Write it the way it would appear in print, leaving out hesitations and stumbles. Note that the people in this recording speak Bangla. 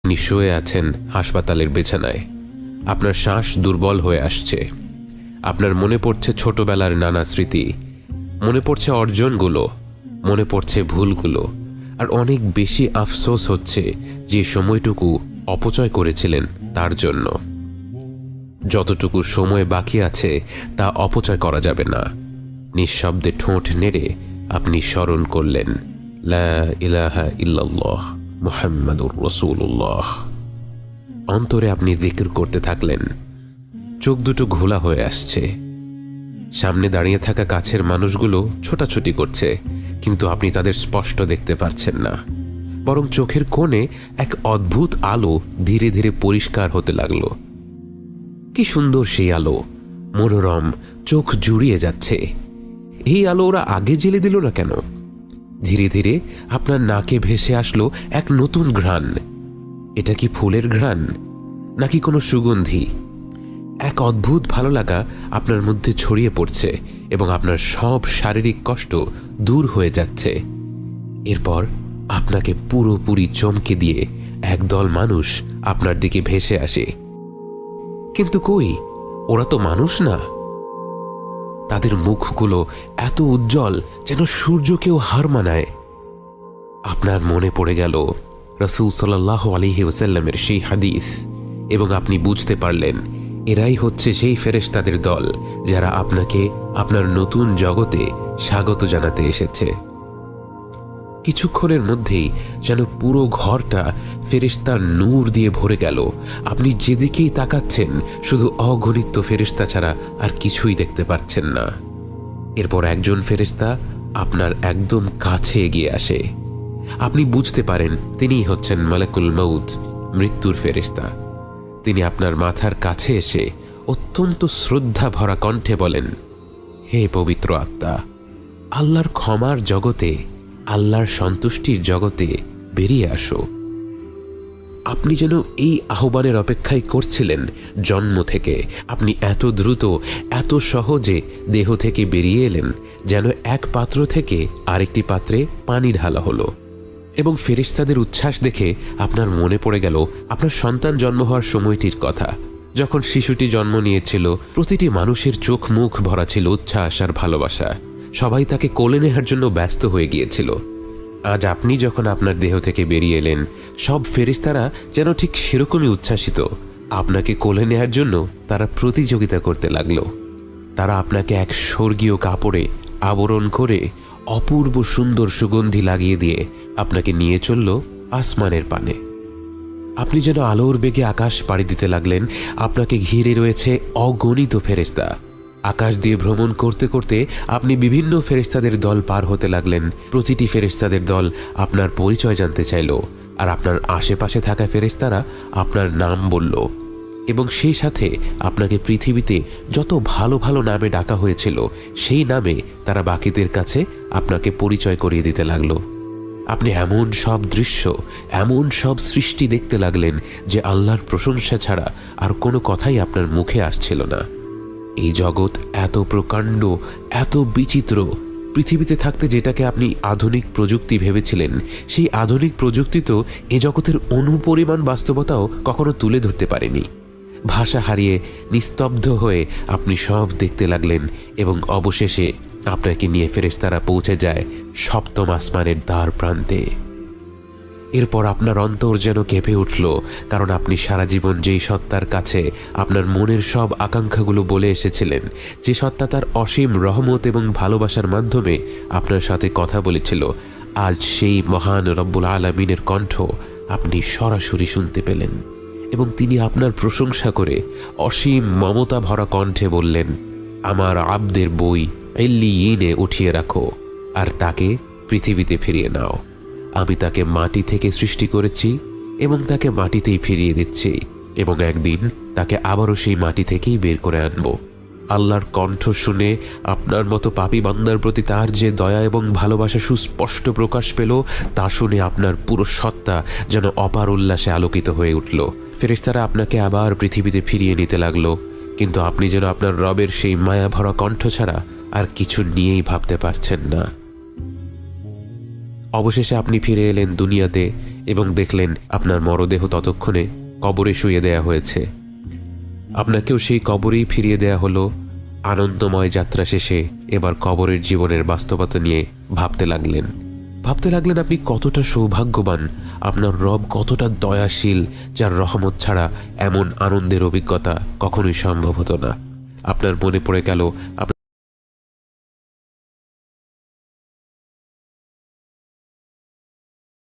আপনি শুয়ে আছেন হাসপাতালের বিছানায়। আপনার শ্বাস দুর্বল হয়ে আসছে। আপনার মনে পড়ছে ছোটবেলার নানা স্মৃতি, মনে পড়ছে অর্জনগুলো, মনে পড়ছে ভুলগুলো, আর অনেক বেশি আফসোস হচ্ছে যে সময়টুকু অপচয় করেছিলেন তার জন্য। যতটুকু সময় বাকি আছে তা অপচয় করা যাবে না। নিঃশব্দে ঠোঁট নেড়ে আপনি স্মরণ করলেন, লা ইলাহা ইল্লাল্লাহ মুহাম্মাদুর রাসূলুল্লাহ। অন্তরে আপনি জিকির করতে থাকলেন। চোখ দুটো ঘোলা হয়ে আসছে। সামনে দাঁড়িয়ে থাকা কাছের মানুষগুলো ছোটাছুটি করছে, কিন্তু আপনি তাদের স্পষ্ট দেখতে পারছেন না। বরং চোখের কোণে এক অদ্ভুত আলো ধীরে ধীরে পরিষ্কার হতে লাগলো। কি সুন্দর সেই আলো, মনোরম, চোখ জুড়িয়ে যাচ্ছে। এই আলো ওরা আগে জ্বেলে দিল না কেন? ধীরে ধীরে আপনার নাকে ভেসে আসলো এক নতুন ঘ্রাণ। এটা কি ফুলের ঘ্রাণ, নাকি কোনো সুগন্ধি? এক অদ্ভুত ভালো লাগা আপনার মধ্যে ছড়িয়ে পড়ছে এবং আপনার সব শারীরিক কষ্ট দূর হয়ে যাচ্ছে। এরপর আপনাকে পুরোপুরি চমকে দিয়ে একদল মানুষ আপনার দিকে ভেসে আসে। কিন্তু কই, ওরা তো মানুষ না। তাদের মুখগুলো এত উজ্জ্বল যেন সূর্যকেও হার মানায়। আপনার মনে পড়ে গেল রাসূল সাল্লাল্লাহু আলাইহি ওয়াসাল্লামের সেই হাদিস, এবং আপনি বুঝতে পারলেন এরাই হচ্ছে সেই ফেরেশতাদের দল যারা আপনাকে আপনার নতুন জগতে স্বাগত জানাতে এসেছে। কিছুক্ষণের মধ্যেই যেন পুরো ঘরটা ফেরেশতার নূর দিয়ে ভরে গেল। আপনি যেদিকেই তাকাচ্ছেন শুধু অগণিত ফেরেশতা ছাড়া আর কিছুই দেখতে পাচ্ছেন না। এরপর একজন ফেরেশতা আপনার একদম কাছে এগিয়ে আসে। আপনি বুঝতে পারেন তিনিই হচ্ছেন মালাকুল মউত, মৃত্যুর ফেরেশতা। তিনি আপনার মাথার কাছে এসে অত্যন্ত শ্রদ্ধা ভরা কণ্ঠে বলেন, হে পবিত্র আত্মা, আল্লাহর ক্ষমার জগতে, আল্লাহর সন্তুষ্টির জগতে বেরিয়ে আসো। আপনি যেন এই আহ্বানের অপেক্ষাই করছিলেন জন্ম থেকে। আপনি এত দ্রুত, এত সহজে দেহ থেকে বেরিয়ে এলেন যেন এক পাত্র থেকে আরেকটি পাত্রে পানি ঢালা হলো। এবং ফেরেশতাদের উচ্ছ্বাস দেখে আপনার মনে পড়ে গেল আপনার সন্তান জন্ম হওয়ার সময়টির কথা। যখন শিশুটি জন্ম নিয়েছিল, প্রতিটি মানুষের চোখ মুখ ভরা ছিল উচ্ছ্বাস আর ভালোবাসা। সবাই তাকে কোলে নেওয়ার জন্য ব্যস্ত হয়ে গিয়েছিল। আজ আপনি যখন আপনার দেহ থেকে বেরিয়ে এলেন, সব ফেরেশতারা যেন ঠিক সেরকমই উচ্ছ্বাসিত। আপনাকে কোলে নেওয়ার জন্য তারা প্রতিযোগিতা করতে লাগলো। তারা আপনাকে এক স্বর্গীয় কাপড়ে আবরণ করে অপূর্ব সুন্দর সুগন্ধি লাগিয়ে দিয়ে আপনাকে নিয়ে চলল আসমানের পানে। আপনি যেন আলোর বেগে আকাশ পাড়ি দিতে লাগলেন। আপনাকে ঘিরে রয়েছে অগণিত ফেরেশতা। আকাশ দিয়ে ভ্রমণ করতে করতে আপনি বিভিন্ন ফেরেশতাদের দল পার হতে লাগলেন। প্রতিটি ফেরেশতাদের দল আপনার পরিচয় জানতে চাইল, আর আপনার আশেপাশে থাকা ফেরেশতারা আপনার নাম বলল, এবং সেই সাথে আপনাকে পৃথিবীতে যত ভালো ভালো নামে ডাকা হয়েছিল সেই নামে তারা বাকিদের কাছে আপনাকে পরিচয় করিয়ে দিতে লাগলো। আপনি এমন সব দৃশ্য, এমন সব সৃষ্টি দেখতে লাগলেন যে আল্লাহর প্রশংসা ছাড়া আর কোনো কথাই আপনার মুখে আসছিল না। এই জগৎ এত প্রকাণ্ড, এত বিচিত্র। পৃথিবীতে থাকতে যেটাকে আপনি আধুনিক প্রযুক্তি ভেবেছিলেন, সেই আধুনিক প্রযুক্তি তো এ জগতের অনুপরিমাণ বাস্তবতাও কখনো তুলে ধরতে পারেনি। ভাষা হারিয়ে নিস্তব্ধ হয়ে আপনি সব দেখতে লাগলেন, এবং অবশেষে আপনাকে নিয়ে ফেরেশতারা পৌঁছে যায় সপ্তম আসমানের দ্বার প্রান্তে। এরপর আপনার অন্তর যেন কেঁপে উঠল, কারণ আপনি সারা জীবন যেই সত্তার কাছে আপনার মনের সব আকাঙ্ক্ষাগুলো বলে এসেছিলেন, যে সত্তা তার অসীম রহমত এবং ভালোবাসার মাধ্যমে আপনার সাথে কথা বলেছিল, আজ সেই মহান রব্বুল আলামিনের কণ্ঠ আপনি সরাসরি শুনতে পেলেন। এবং তিনি আপনার প্রশংসা করে অসীম মমতা ভরা কণ্ঠে বললেন, আমার আব্দের বই ইল্লিয়িনে উঠিয়ে রাখো, আর তাকে পৃথিবীতে ফিরিয়ে নাও। আমি তাকে মাটি থেকে সৃষ্টি করেছি এবং তাকে মাটিতেই ফিরিয়ে দিচ্ছি, এবং একদিন তাকে আবারও সেই মাটি থেকেই বের করে আনব। আল্লাহর কণ্ঠ শুনে আপনার মতো পাপী বান্দার প্রতি তার যে দয়া এবং ভালোবাসা সুস্পষ্ট প্রকাশ পেল, তা শুনে আপনার পুরো সত্তা যেন অপার উল্লাসে আলোকিত হয়ে উঠল। ফেরেশতারা আপনাকে আবার পৃথিবীতে ফিরিয়ে নিতে লাগলো, কিন্তু আপনি যেন আপনার রবের সেই মায়া ভরা কণ্ঠ ছাড়া আর কিছু নিয়েই ভাবতে পারছেন না। অবশেষে আপনি ফিরে এলেন দুনিয়াতে, এবং দেখলেন আপনার মরদেহ ততক্ষণে কবরে শুয়ে দেয়া হয়েছে। আপনাকেও সেই কবরেই ফিরিয়ে দেয়া হলো। আনন্দময় যাত্রা শেষে এবার কবরের জীবনের বাস্তবতা নিয়ে ভাবতে লাগলেন আপনি কতটা সৌভাগ্যবান, আপনার রব কতটা দয়াশীল, যার রহমত ছাড়া এমন আনন্দের অভিজ্ঞতা কখনোই সম্ভব হতো না। আপনার মনে পড়ে গেল আপনার